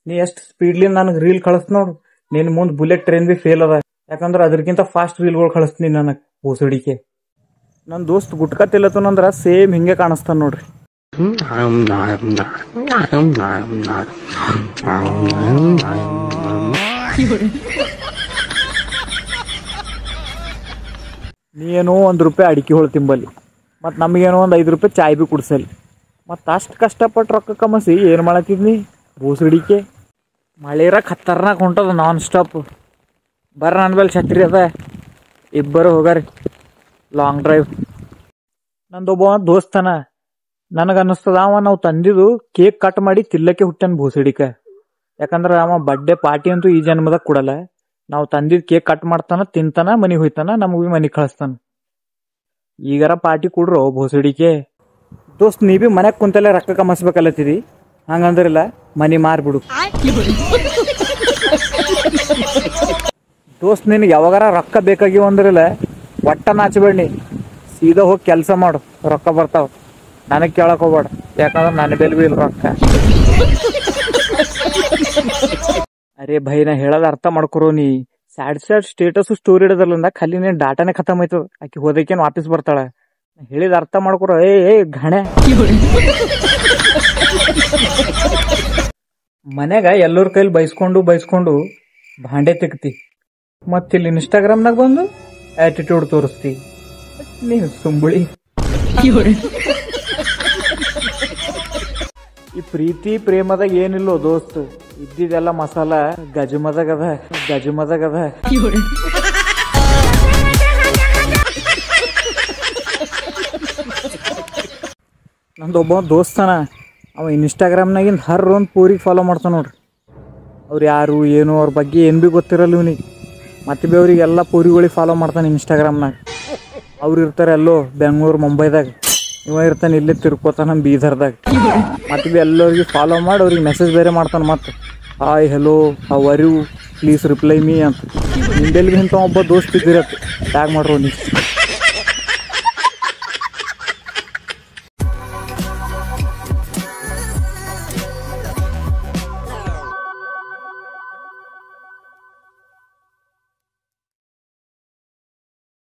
ನೀ ಎಷ್ಟು ಸ್ಪೀಡ್ಲಿ ನನಗೆ ರೀಲ್ ಕಳಿಸ್ ನೋಡು, ನಿನ್ ಮುಂದ್ ಬುಲೆಟ್ ಟ್ರೈನ್ ಬಿ ಫೇಲ್ ಅದ. ಯಾಕಂದ್ರೆ ಅದಕ್ಕಿಂತ ಫಾಸ್ಟ್ ರೀಲ್ಗಳು ಕಳಿಸ್ತೀನಿ ನನಗೆ ಬೋಸಡಿಕೆ. ನನ್ನ ದೋಸ್ತ್ ಗುಟ್ಕಾ ತಿಲ್ಲತನಂದ್ರ ಸೇಮ್ ಹಿಂಗೆ ಕಾಣಿಸ್ತಾನ ನೋಡ್ರಿ. ನೀ ಏನೋ ₹1 ಅಡಿಕೆ ಹೋಳು ತಿಂಬಲ್ಲಿ, ಮತ್ತು ನಮಗೇನೋ ಒಂದು ₹5 ಚಾಯ್ ಬಿ ಕುಡ್ಸಲಿ. ಮತ್ತು ಅಷ್ಟು ಕಷ್ಟಪಟ್ಟು ರೊಕ್ಕ ಕಮಸಿ ಏನು ಮಾಡತ್ತಿದ್ನಿ ಬೋಸಡಿಕೆ. ಮಳೆರ ಖತರ್ನಾಕ್ ಹೊಂಟದ ನಾನ್ ಸ್ಟಾಪ್. ಬರ್ರ ನನ್ನ ಬಲ್ಲಿ ಛತ್ರಿ ಅದ, ಇಬ್ಬರು ಹೋಗಾರಿ ಲಾಂಗ್ ಡ್ರೈವ್. ನಂದೊಬ್ಬ ದೋಸ್ತನ, ನನಗೆ ಅನ್ನಿಸ್ತದ ಅವ ನಾವು ತಂದಿದ್ದು ಕೇಕ್ ಕಟ್ ಮಾಡಿ ತಿಲ್ಲಕ್ಕೆ ಹುಟ್ಟನ್ ಬೋಸಡಿಕ. ಯಾಕಂದ್ರೆ ಅವ ಬರ್ಡೇ ಪಾರ್ಟಿ ಅಂತೂ ಈ ಜನ್ಮದಾಗ ಕೊಡಲ್ಲ. ನಾವು ತಂದಿದ್ದು ಕೇಕ್ ಕಟ್ ಮಾಡ್ತಾನ, ತಿಂತಾನ, ಮನೆಗೆ ಹೋಯ್ತಾನ, ನಮಗೆ ಭೀ ಮನೆಗೆ ಕಳಿಸ್ತಾನ. ಈಗಾರ ಪಾರ್ಟಿ ಕೊಡ್ರೋ ಬೋಸಡಿಕೆ. ದೋಸ್ತ್ ನೀ ಭೀ ಮನ್ಯಾಗ ಕುಂತಲ್ಲೇ ರೊಕ್ಕ ಕಮಸ್ಬೇಕಲ್ಲತ್ತಿದಿ, ಹಂಗಂದ್ರಿಲ್ಲ ಮನಿ ಮಾರ್ಬಿಡು. ದೋಸ್ತ್ ನಿನಗೆ ಯಾವಾಗಾರ ರೊಕ್ಕ ಬೇಕಾಗಿವ ಅಂದ್ರಿಲ್ಲ ಒಟ್ಟ ನಾಚಬೇಡಿ, ಸೀದಾ ಹೋಗಿ ಕೆಲಸ ಮಾಡು, ರೊಕ್ಕ ಬರ್ತಾವ. ನನಗೆ ಕೇಳಕ್ ಹೋಗ್ಬೇಡ, ಯಾಕಂದ್ರೆ ನನ್ನ ಬೆಲ್ ಬಿ ಇಲ್ಲ ರೊಕ್ಕ. ಅರೆ ಭೈ, ನಾ ಹೇಳೋದು ಅರ್ಥ ಮಾಡ್ಕೊರೋ. ನೀ ಸ್ಯಾಡ್ ಸ್ಟೇಟಸ್ ಸ್ಟೋರಿ ಇಡೋದ್ರಲ್ಲಿಂದ ಖಾಲಿ ನೀನು ಡಾಟಾನೇ ಖತಮ್ ಆಯ್ತದ. ಆಕಿ ಹೋದಕ್ಕೇನು ವಾಪಸ್ ಬರ್ತಾಳೆ. ಹೇಳಿದ ಅರ್ಥ ಮಾಡ್ಕೊರೋ. ಏ ಘಣೆ, ಮನ್ಯಾಗ ಎಲ್ಲರ ಕೈಲಿ ಬೈಸ್ಕೊಂಡು ಭಾಂಡೆ ತೆಗ್ತಿ, ಮತ್ತಿಲ್ಲಿ ಇನ್ಸ್ಟಾಗ್ರಾಮ್ನಾಗ ಬಂದು ಆಟಿಟ್ಯೂಡ್ ತೋರಿಸ್ತಿ. ನೀನು ಸುಂಬುಳಿ. ಈ ಪ್ರೀತಿ ಪ್ರೇಮದಾಗ ಏನಿಲ್ಲೋ ದೋಸ್ತ್, ಇದ್ದಿದೆಲ್ಲ ಮಸಾಲ ಗಜಮದಾಗ ಅದ. ನಂದೊಬ್ಬ ದೋಸ್ತನ, ಅವ ಇನ್ಸ್ಟಾಗ್ರಾಮ್ನಾಗಿಂದ ಒಂದು ಪೂರಿಗೆ ಫಾಲೋ ಮಾಡ್ತಾನ ನೋಡ್ರಿ. ಅವ್ರು ಯಾರು ಏನು ಅವ್ರ ಬಗ್ಗೆ ಏನು ಭೀ ಗೊತ್ತಿರಲ್ಲ ಇವನಿಗೆ. ಮತ್ತೆ ಭೀ ಅವ್ರಿಗೆಲ್ಲ ಪೂರಿಗಳಿಗೆ ಫಾಲೋ ಮಾಡ್ತಾನೆ ಇನ್ಸ್ಟಾಗ್ರಾಮ್ನಾಗ. ಅವ್ರು ಇರ್ತಾರೆ ಎಲ್ಲೋ ಬೆಂಗಳೂರು ಮುಂಬೈದಾಗ, ಇವ ಇರ್ತಾನೆ ಇಲ್ಲೇ ತಿರ್ಕೋತಾನ ಬೀದರ್ದಾಗ. ಮತ್ತೆ ಭೀ ಎಲ್ಲರಿಗೆ ಫಾಲೋ ಮಾಡಿ ಅವ್ರಿಗೆ ಮೆಸೇಜ್ ಬೇರೆ ಮಾಡ್ತಾನೆ. ಮತ್ತೆ hi hello how are you please reply me ಅಂತ. ನಿಂಬೆಲ್ಲಿ ಇಂಥ ಒಬ್ಬ ದೋಸ್ತ್ ಇದ್ದಿರತ್ತೆ, ಟ್ಯಾಗ್ ಮಾಡ್ರೋ ನೀವು.